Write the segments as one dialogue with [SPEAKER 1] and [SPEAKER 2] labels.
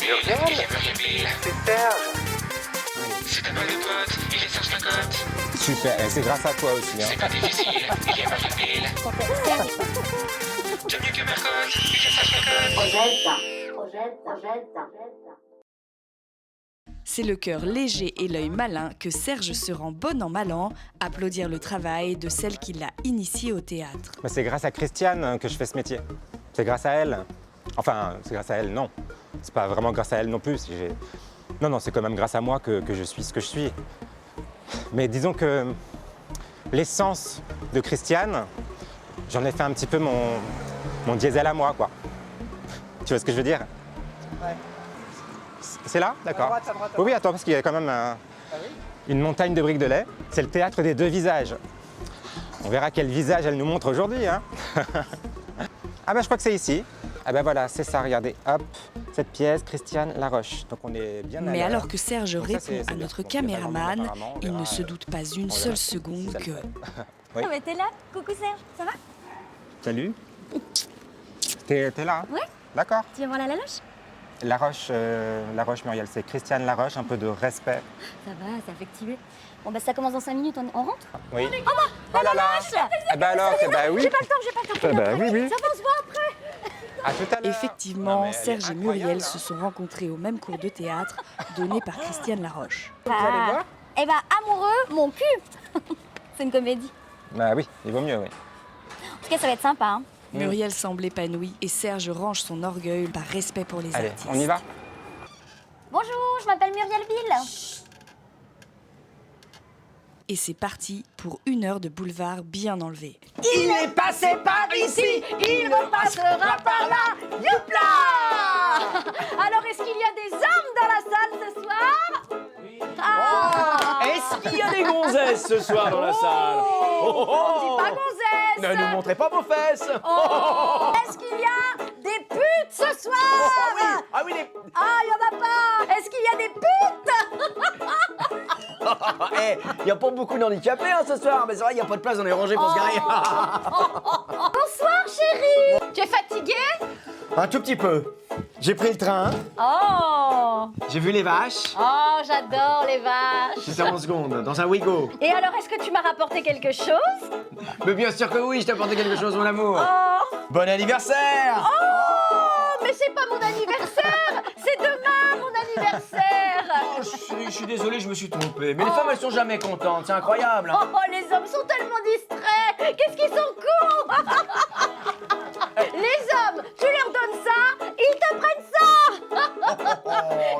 [SPEAKER 1] Muriel, c'est Serge. C'est un bon pote, il est Serge Lacotte.
[SPEAKER 2] Super, et c'est grâce à toi aussi.
[SPEAKER 1] C'est pas difficile, il est Muriel Bill. De mieux que Mercotte, il est Serge Lacotte.
[SPEAKER 3] C'est le cœur léger et l'œil malin que Serge se rend bon an mal an applaudir le travail de celle qui l'a initié au théâtre.
[SPEAKER 2] Bah, c'est grâce à Christiane que je fais ce métier. C'est grâce à elle. Enfin, c'est grâce à elle, non. C'est pas vraiment grâce à elle non plus. Non, c'est quand même grâce à moi que je suis ce que je suis. Mais disons que l'essence de Christiane, j'en ai fait un petit peu mon diesel à moi, quoi. Tu vois ce que je veux dire?
[SPEAKER 4] Ouais.
[SPEAKER 2] C'est là? D'accord.
[SPEAKER 4] À droite.
[SPEAKER 2] Oui, attends, parce qu'il y a quand même une montagne de briques de lait. C'est le théâtre des deux visages. On verra quel visage elle nous montre aujourd'hui, hein. Ah bah je crois que c'est ici. Ah bah voilà, c'est ça, regardez, hop, cette pièce, Christiane Laroche. Donc on est bien à
[SPEAKER 3] Mais
[SPEAKER 2] l'heure.
[SPEAKER 3] alors que Serge
[SPEAKER 2] Donc ça,
[SPEAKER 3] répond
[SPEAKER 2] c'est
[SPEAKER 3] à
[SPEAKER 2] bien.
[SPEAKER 3] notre
[SPEAKER 2] Donc, il y a pas
[SPEAKER 3] caméraman,
[SPEAKER 2] d'endroit, apparemment, on
[SPEAKER 3] il ne
[SPEAKER 2] verra,
[SPEAKER 3] se doute pas une
[SPEAKER 2] on
[SPEAKER 3] seule
[SPEAKER 2] verra
[SPEAKER 3] seconde
[SPEAKER 2] si ça
[SPEAKER 3] que...
[SPEAKER 2] le fait. Oui.
[SPEAKER 5] Ah mais t'es là? Coucou Serge, ça va?
[SPEAKER 2] Salut. T'es là?
[SPEAKER 5] Ouais.
[SPEAKER 2] D'accord.
[SPEAKER 5] Tu viens voir la Laloche?
[SPEAKER 2] Laroche Muriel, c'est Christiane Laroche, un peu de respect.
[SPEAKER 5] Ça va, ça fait activer. Bon bah ça commence dans 5 minutes, on rentre?
[SPEAKER 2] Oui. Oh là là. Ah bah alors, eh bah oui.
[SPEAKER 5] J'ai pas le temps,
[SPEAKER 2] Ah bah oui.
[SPEAKER 5] Ça va, on se voit après.
[SPEAKER 2] À tout à l'heure.
[SPEAKER 3] Effectivement,
[SPEAKER 2] Non, mais elle est
[SPEAKER 3] Serge et Muriel
[SPEAKER 2] incroyable,
[SPEAKER 3] se sont rencontrés au même cours de théâtre donné par Christiane Laroche.
[SPEAKER 5] Vous allez voir? Eh bah amoureux, mon cul. C'est une comédie.
[SPEAKER 2] Bah oui, il vaut mieux, oui.
[SPEAKER 5] En tout cas ça va être sympa, hein.
[SPEAKER 3] Muriel semble épanouie et Serge range son orgueil par respect pour les
[SPEAKER 2] Allez,
[SPEAKER 3] artistes.
[SPEAKER 2] on y va?
[SPEAKER 5] Bonjour, je m'appelle Muriel Bill.
[SPEAKER 3] Et c'est parti pour 1 heure de boulevard bien enlevé.
[SPEAKER 4] Il est passé par ici, il repassera par là. Youpla!
[SPEAKER 5] Alors est-ce qu'il y a des hommes dans la salle ce soir? Ah!
[SPEAKER 4] Est-ce qu'il y a des gonzesses ce soir dans la salle?
[SPEAKER 5] On dit pas gonzesse.
[SPEAKER 4] Ne nous montrez pas vos fesses.
[SPEAKER 5] Est-ce qu'il y a des putes ce soir?
[SPEAKER 4] Ah oui, les...
[SPEAKER 5] Ah, il y en a pas. Est-ce qu'il y a des putes?
[SPEAKER 4] Il n'y a pas beaucoup d'handicapés hein, ce soir, mais c'est vrai, il n'y a pas de place dans les rangées pour se garer.
[SPEAKER 5] Bonsoir chérie. Tu es fatiguée?
[SPEAKER 4] Un tout petit peu. J'ai pris le train,
[SPEAKER 5] Oh.
[SPEAKER 4] j'ai vu les vaches.
[SPEAKER 5] Oh, j'adore les vaches.
[SPEAKER 4] J'étais en seconde, dans un Wigo.
[SPEAKER 5] Et alors, est-ce que tu m'as rapporté quelque chose?
[SPEAKER 4] Mais bien sûr que oui, je t'ai apporté quelque chose, mon amour.
[SPEAKER 5] Oh.
[SPEAKER 4] Bon anniversaire!
[SPEAKER 5] Oh, mais c'est pas mon anniversaire. C'est demain mon anniversaire.
[SPEAKER 4] Oh, je suis désolé, je me suis trompé. Mais les femmes, elles sont jamais contentes, c'est incroyable. Hein.
[SPEAKER 5] Oh, les hommes sont tellement distraits. Qu'est-ce qu'ils sont cons. Les hommes, tu leur donnes ça, ils te prennent ça.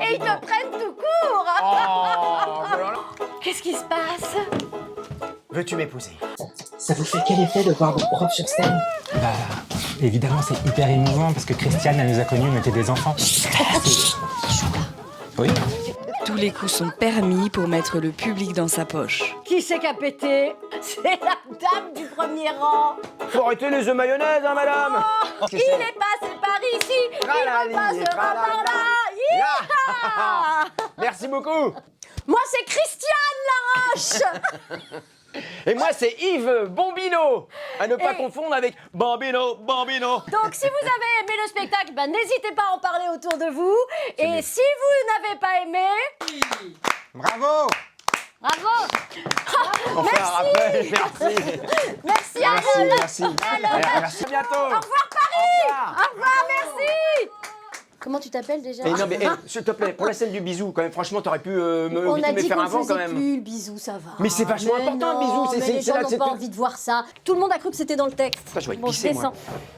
[SPEAKER 5] Et ils te prennent tout court.
[SPEAKER 4] Oh, voilà.
[SPEAKER 5] Qu'est-ce qui se passe?
[SPEAKER 4] Veux-tu m'épouser?
[SPEAKER 6] Ça vous fait quel effet de voir vos profs sur scène?
[SPEAKER 2] Bah, évidemment, c'est hyper émouvant parce que Christiane, elle nous a connus, on était des enfants. Oui.
[SPEAKER 3] Tous les coups sont permis pour mettre le public dans sa poche.
[SPEAKER 5] Qui c'est qui a pété? C'est la dame du premier rang.
[SPEAKER 4] Faut arrêter les œufs mayonnaise, hein, madame.
[SPEAKER 5] Il est passé par ici, il repassera par là. Yeeha.
[SPEAKER 4] Merci beaucoup.
[SPEAKER 5] Moi, c'est Christiane Laroche.
[SPEAKER 4] Et moi, c'est Yves Bombino. À ne pas confondre avec Bambino.
[SPEAKER 5] Donc, si vous avez aimé le spectacle, ben, n'hésitez pas à en parler autour de vous. Et si vous n'avez pas aimé...
[SPEAKER 2] Bravo!
[SPEAKER 5] Bravo.
[SPEAKER 4] On fait un rappel, merci.
[SPEAKER 5] Merci à vous.
[SPEAKER 4] Merci. Merci, à bientôt.
[SPEAKER 5] Au revoir Paris. Au revoir, merci. Comment tu t'appelles déjà?
[SPEAKER 4] Et non, mais s'il te plaît, pour la scène du bisou, quand même, franchement, t'aurais pu me
[SPEAKER 5] On
[SPEAKER 4] vite
[SPEAKER 5] a
[SPEAKER 4] me
[SPEAKER 5] dit
[SPEAKER 4] faire
[SPEAKER 5] qu'on
[SPEAKER 4] un
[SPEAKER 5] ne
[SPEAKER 4] vent quand
[SPEAKER 5] faisait
[SPEAKER 4] même.
[SPEAKER 5] plus le bisou, ça va.
[SPEAKER 4] Mais c'est vachement
[SPEAKER 5] Mais
[SPEAKER 4] important,
[SPEAKER 5] non,
[SPEAKER 4] le bisou,
[SPEAKER 5] mais les
[SPEAKER 4] c'est
[SPEAKER 5] gens
[SPEAKER 4] là
[SPEAKER 5] n'ont
[SPEAKER 4] que c'est
[SPEAKER 5] pas
[SPEAKER 4] tout.
[SPEAKER 5] envie de voir ça. Tout le monde a cru que c'était dans le texte.
[SPEAKER 4] Putain, j'ai envie de
[SPEAKER 5] Bon,
[SPEAKER 4] pisser,
[SPEAKER 5] je
[SPEAKER 4] moi.
[SPEAKER 5] descends.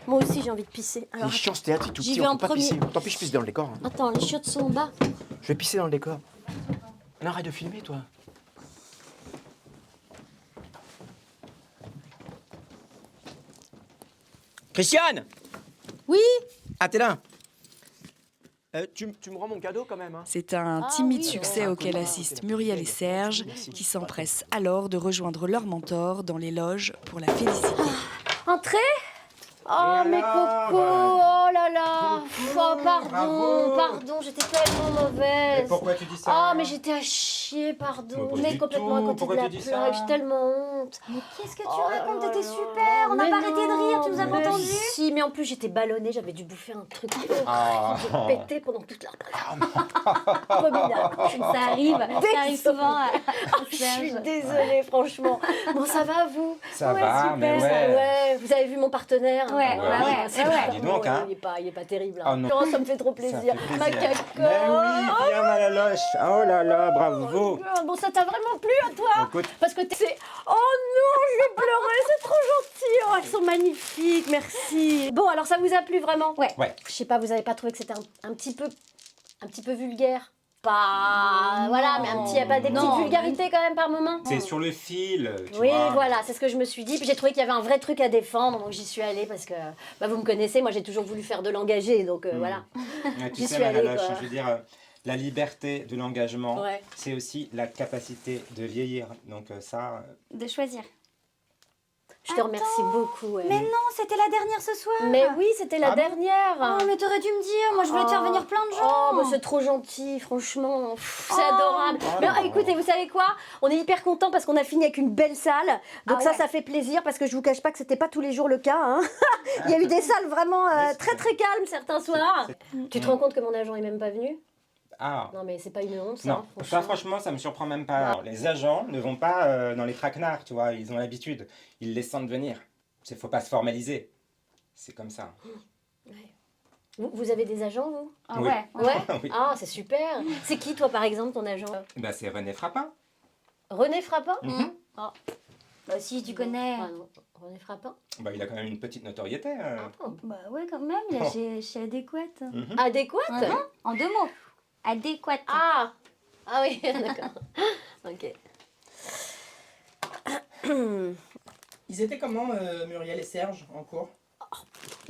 [SPEAKER 5] Moi aussi, j'ai envie de pisser. Alors,
[SPEAKER 4] Les chiants, ce théâtre, c'est tout
[SPEAKER 5] J'y
[SPEAKER 4] petit,
[SPEAKER 5] vais
[SPEAKER 4] on
[SPEAKER 5] en
[SPEAKER 4] peut pas
[SPEAKER 5] premier.
[SPEAKER 4] pisser. Tant pis, je pisse dans le décor. Hein.
[SPEAKER 5] attends, les chiottes sont en bas.
[SPEAKER 4] Je vais pisser dans le décor. Non, arrête de filmer, toi. Christiane!
[SPEAKER 5] Oui.
[SPEAKER 4] Ah, t'es là? Tu me rends mon cadeau quand même, hein?
[SPEAKER 3] C'est un
[SPEAKER 5] Ah
[SPEAKER 3] timide
[SPEAKER 5] oui,
[SPEAKER 3] succès
[SPEAKER 4] oh.
[SPEAKER 3] auquel assistent Muriel et Serge, qui s'empressent alors de rejoindre leur mentor dans les loges pour la féliciter.
[SPEAKER 5] Entrez. Oh, mes cocos. Oh là là. Oh, pardon,
[SPEAKER 2] Bravo.
[SPEAKER 5] pardon, j'étais tellement mauvaise.
[SPEAKER 2] Pourquoi tu dis ça?
[SPEAKER 5] Oh, mais j'étais à chier. chier, pardon.
[SPEAKER 2] Pas
[SPEAKER 5] On est
[SPEAKER 2] du
[SPEAKER 5] complètement à
[SPEAKER 2] tout.
[SPEAKER 5] côté
[SPEAKER 2] Pourquoi
[SPEAKER 5] de la
[SPEAKER 2] tu dis
[SPEAKER 5] plaque,
[SPEAKER 2] ça
[SPEAKER 5] j'ai tellement honte.
[SPEAKER 4] Mais qu'est-ce que tu
[SPEAKER 5] Oh là
[SPEAKER 4] racontes?
[SPEAKER 5] là
[SPEAKER 4] T'étais
[SPEAKER 5] là.
[SPEAKER 4] super, on n'a
[SPEAKER 5] Mais
[SPEAKER 4] pas arrêté de rire, tu nous as pas
[SPEAKER 5] mais
[SPEAKER 4] entendu?
[SPEAKER 5] Si, mais en plus j'étais ballonnée, j'avais dû bouffer un truc
[SPEAKER 2] Ah.
[SPEAKER 5] j'ai pété pendant toute la Abominable.
[SPEAKER 4] Ça arrive souvent à
[SPEAKER 5] Je suis
[SPEAKER 4] Serge.
[SPEAKER 5] désolée, franchement. Bon, ça va, vous?
[SPEAKER 2] Ça
[SPEAKER 5] Ouais,
[SPEAKER 2] va,
[SPEAKER 5] super,
[SPEAKER 2] mais
[SPEAKER 5] ça,
[SPEAKER 2] ouais.
[SPEAKER 5] ouais. Vous avez vu mon partenaire?
[SPEAKER 4] Ouais,
[SPEAKER 2] bah ouais,
[SPEAKER 5] c'est
[SPEAKER 4] ouais,
[SPEAKER 5] pas-
[SPEAKER 2] dis donc,
[SPEAKER 5] bon,
[SPEAKER 2] hein.
[SPEAKER 5] il est pas terrible.
[SPEAKER 2] Oh
[SPEAKER 5] Hein.
[SPEAKER 2] non.
[SPEAKER 5] Oh, ça me fait trop
[SPEAKER 2] Ça
[SPEAKER 5] plaisir.
[SPEAKER 2] fait
[SPEAKER 5] Ma
[SPEAKER 2] plaisir.
[SPEAKER 5] caca.
[SPEAKER 2] Mais oui, viens ma laloche. Oh là là, bravo.
[SPEAKER 5] Bon, ça t'a vraiment plu à toi?
[SPEAKER 2] Écoute,
[SPEAKER 5] Parce que c'est... Oh non, je vais pleurer, c'est trop gentil. Oh, elles sont magnifiques, merci. Bon, alors ça vous a plu vraiment?
[SPEAKER 4] Ouais.
[SPEAKER 2] ouais.
[SPEAKER 5] Je sais pas, vous avez pas trouvé que c'était un petit peu vulgaire? Pas... Voilà, mais il y a pas des
[SPEAKER 4] Non.
[SPEAKER 5] petites vulgarités quand même par moment?
[SPEAKER 2] C'est sur le fil, tu
[SPEAKER 5] Oui,
[SPEAKER 2] vois.
[SPEAKER 5] voilà, c'est ce que je me suis dit. Puis j'ai trouvé qu'il y avait un vrai truc à défendre, donc j'y suis allée parce que bah, vous me connaissez, moi j'ai toujours voulu faire de l'engagé, donc voilà.
[SPEAKER 2] Ouais, tu
[SPEAKER 5] J'y
[SPEAKER 2] sais,
[SPEAKER 5] suis
[SPEAKER 2] ma
[SPEAKER 5] allée,
[SPEAKER 2] laloche,
[SPEAKER 5] quoi.
[SPEAKER 2] je veux dire, la liberté de l'engagement,
[SPEAKER 5] Ouais.
[SPEAKER 2] c'est aussi la capacité de vieillir. Donc ça,
[SPEAKER 4] De choisir.
[SPEAKER 5] Je te remercie beaucoup. ouais.
[SPEAKER 4] Mais non, c'était la dernière ce soir.
[SPEAKER 5] Mais oui, c'était la
[SPEAKER 2] Ah bon
[SPEAKER 5] dernière.
[SPEAKER 4] Oh, mais t'aurais dû me dire, moi je voulais te faire venir plein de gens.
[SPEAKER 5] Oh, bah, c'est trop gentil, franchement. Pff, c'est
[SPEAKER 4] Oh.
[SPEAKER 5] adorable.
[SPEAKER 2] Oh
[SPEAKER 5] Mais
[SPEAKER 2] là là.
[SPEAKER 5] écoutez, vous savez quoi? On est hyper contents parce qu'on a fini avec une belle salle. Donc
[SPEAKER 4] Ah
[SPEAKER 5] ça,
[SPEAKER 4] ouais.
[SPEAKER 5] ça fait plaisir parce que je vous cache pas que c'était pas tous les jours le cas. Hein. Il y a eu des salles vraiment très très calmes certains soirs. Tu te rends compte que mon agent est même pas venu?
[SPEAKER 2] ah.
[SPEAKER 5] Non, mais c'est pas une honte, ça.
[SPEAKER 2] Non, ça franchement, ça me surprend même pas. Alors, les agents ne vont pas dans les traquenards, tu vois, ils ont l'habitude. Ils les sentent venir. Il ne faut pas se formaliser. C'est comme ça.
[SPEAKER 5] Vous avez des agents, vous?
[SPEAKER 4] Ah
[SPEAKER 2] Oui.
[SPEAKER 4] ouais.
[SPEAKER 5] Ouais.
[SPEAKER 2] Oui.
[SPEAKER 5] Ah, c'est super. C'est qui, toi, par exemple, ton agent?
[SPEAKER 2] Bah, c'est René Frappin.
[SPEAKER 5] René Frappin?
[SPEAKER 2] Mhm.
[SPEAKER 5] Ah.
[SPEAKER 4] Bah si, tu connais.
[SPEAKER 5] Ah, non. René Frappin?
[SPEAKER 2] Bah, il a quand même une petite notoriété.
[SPEAKER 4] Bah ouais, quand même, il est chez Adéquate.
[SPEAKER 2] Mhm.
[SPEAKER 5] Adéquate?
[SPEAKER 4] En 2 mots. Adéquate.
[SPEAKER 5] Ah! Ah oui, d'accord. Ok.
[SPEAKER 6] Ils étaient comment, Muriel et Serge, en cours?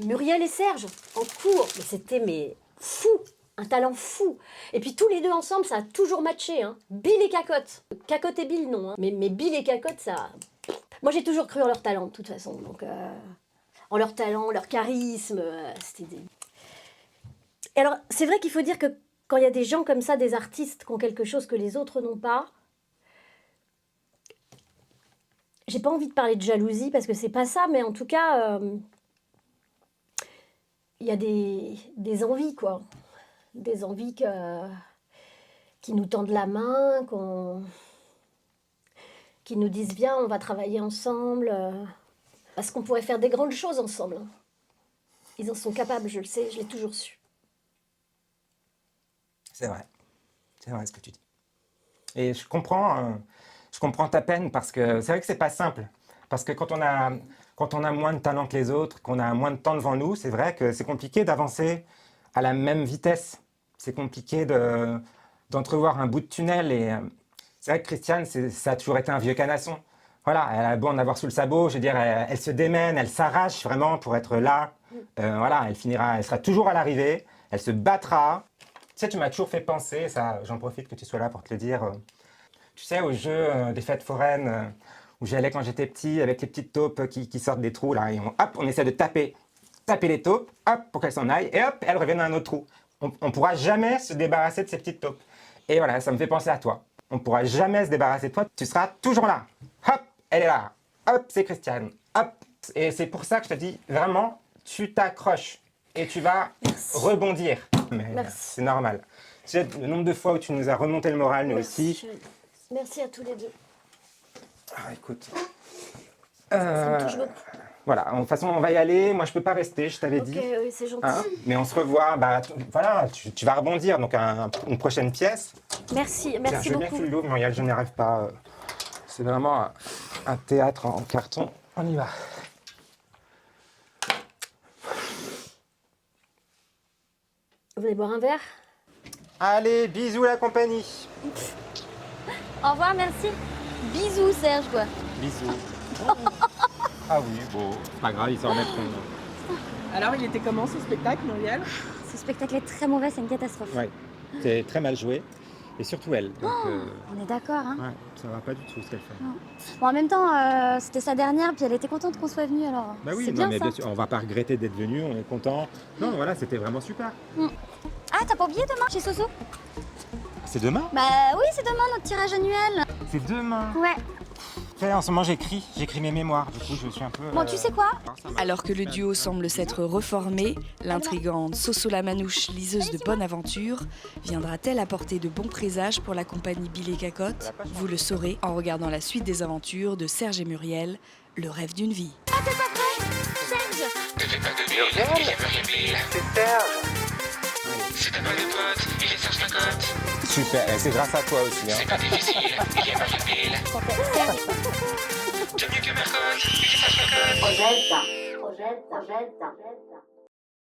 [SPEAKER 5] Muriel et Serge, en cours, mais c'était fou, un talent fou. Et puis tous les deux ensemble, ça a toujours matché. Hein. Bill et Cacotte. Cacotte et Bill, non. Hein. Mais Bill et Cacotte, ça... Moi, j'ai toujours cru en leur talent, de toute façon. Donc, en leur talent, leur charisme, c'était des... Et alors, c'est vrai qu'il faut dire que quand il y a des gens comme ça, des artistes qui ont quelque chose que les autres n'ont pas, j'ai pas envie de parler de jalousie parce que c'est pas ça, mais en tout cas, il y a des envies, quoi. Des envies qui nous tendent la main, qui nous disent viens, on va travailler ensemble, parce qu'on pourrait faire des grandes choses ensemble. Hein. Ils en sont capables, je le sais, je l'ai toujours su.
[SPEAKER 2] C'est vrai ce que tu dis. Et je comprends ta peine parce que c'est vrai que c'est pas simple. Parce que quand on a moins de talent que les autres, qu'on a moins de temps devant nous, c'est vrai que c'est compliqué d'avancer à la même vitesse. C'est compliqué d'entrevoir un bout de tunnel. Et c'est vrai que Christiane, ça a toujours été un vieux canasson. Voilà, elle a beau en avoir sous le sabot, je veux dire, elle se démène, elle s'arrache vraiment pour être là. Voilà, elle sera toujours à l'arrivée, elle se battra. Tu sais, tu m'as toujours fait penser, ça, j'en profite que tu sois là pour te le dire. Tu sais, au jeu des fêtes foraines où j'allais quand j'étais petit avec les petites taupes qui sortent des trous là, et on essaie de taper les taupes, hop, pour qu'elles s'en aillent, et hop, elles reviennent à un autre trou. On pourra jamais se débarrasser de ces petites taupes. Et voilà, ça me fait penser à toi. On pourra jamais se débarrasser de toi, tu seras toujours là. Hop, elle est là. Hop, c'est Christiane. Hop. Et c'est pour ça que je te dis, vraiment, tu t'accroches et tu vas rebondir. Mais
[SPEAKER 5] Merci.
[SPEAKER 2] c'est normal. Tu sais, le nombre de fois où tu nous as remonté le moral, nous aussi.
[SPEAKER 5] Chérie. Merci à tous les deux.
[SPEAKER 2] Ah, écoute.
[SPEAKER 5] Ça me touche beaucoup.
[SPEAKER 2] Voilà, de toute façon, on va y aller. Moi, je peux pas rester, je t'avais
[SPEAKER 5] Ok,
[SPEAKER 2] dit.
[SPEAKER 5] oui, c'est gentil.
[SPEAKER 2] Hein, mais on se revoit. Bah, voilà, tu vas rebondir. Donc, une prochaine pièce.
[SPEAKER 5] Merci,
[SPEAKER 2] Tiens,
[SPEAKER 5] merci
[SPEAKER 2] je veux bien que
[SPEAKER 5] beaucoup.
[SPEAKER 2] tu l'ouvres, Muriel, je n'y arrive pas. C'est vraiment un théâtre en carton. On y va.
[SPEAKER 5] Vous voulez boire un verre?
[SPEAKER 2] Allez, bisous la compagnie.
[SPEAKER 4] Au revoir, merci. Bisous, Serge, quoi.
[SPEAKER 2] Bisous. Ah oui, bon, c'est pas grave, ils s'en remettront.
[SPEAKER 6] Alors, il était comment ce spectacle, Muriel?
[SPEAKER 4] Ce spectacle est très mauvais, c'est une catastrophe.
[SPEAKER 2] Ouais, c'est très mal joué. Et surtout elle. Donc,
[SPEAKER 4] On est d'accord, hein.
[SPEAKER 2] ouais, ça va pas du tout ce qu'elle fait.
[SPEAKER 4] Bon, en même temps, c'était sa dernière, puis elle était contente qu'on soit venu, alors
[SPEAKER 2] Bah oui,
[SPEAKER 4] c'est
[SPEAKER 2] non,
[SPEAKER 4] bien
[SPEAKER 2] mais
[SPEAKER 4] ça.
[SPEAKER 2] bien sûr, on va pas regretter d'être venu, on est content. Non, voilà, c'était vraiment super.
[SPEAKER 4] Ah, t'as pas oublié demain chez Soso?
[SPEAKER 2] C'est demain?
[SPEAKER 5] Bah oui, c'est demain notre tirage annuel.
[SPEAKER 2] C'est demain.
[SPEAKER 5] Ouais.
[SPEAKER 2] En ce moment, j'écris mes mémoires. Du coup, je suis un peu.
[SPEAKER 5] Bon, tu sais quoi?
[SPEAKER 3] Alors que le duo semble s'être reformé, l'intrigante Soso la Manouche, liseuse de bonne aventure, viendra-t-elle apporter de bons présages pour la compagnie Bill et Cacotte? Vous le saurez en regardant la suite des aventures de Serge et Muriel, le rêve d'une vie.
[SPEAKER 1] Ne fais pas de Bill, il est Muriel Bill.
[SPEAKER 2] C'est Serge.
[SPEAKER 1] C'est un de pote, il est Serge Lacotte.
[SPEAKER 2] Super, et c'est grâce à toi aussi.
[SPEAKER 1] C'est pas difficile, il est Muriel Bill. T'es mieux que Mercotte, il est Serge Lacotte.
[SPEAKER 4] Rosetta.